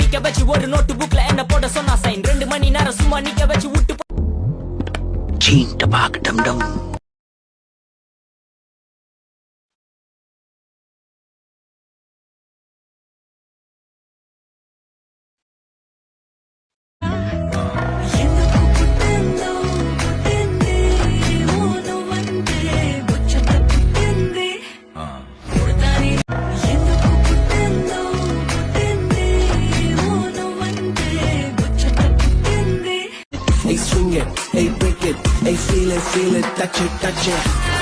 நிக்க வச்சு ஒரு நோட்டு புக்ல என்ன போட சொன்னா சைன் 2 மணி நேரம் சும்மா நிக்க வச்சு விட்டு சீண்ட பாக் டம் டம் Hey, swing it, hey, break it, hey, feel it, touch it, touch it.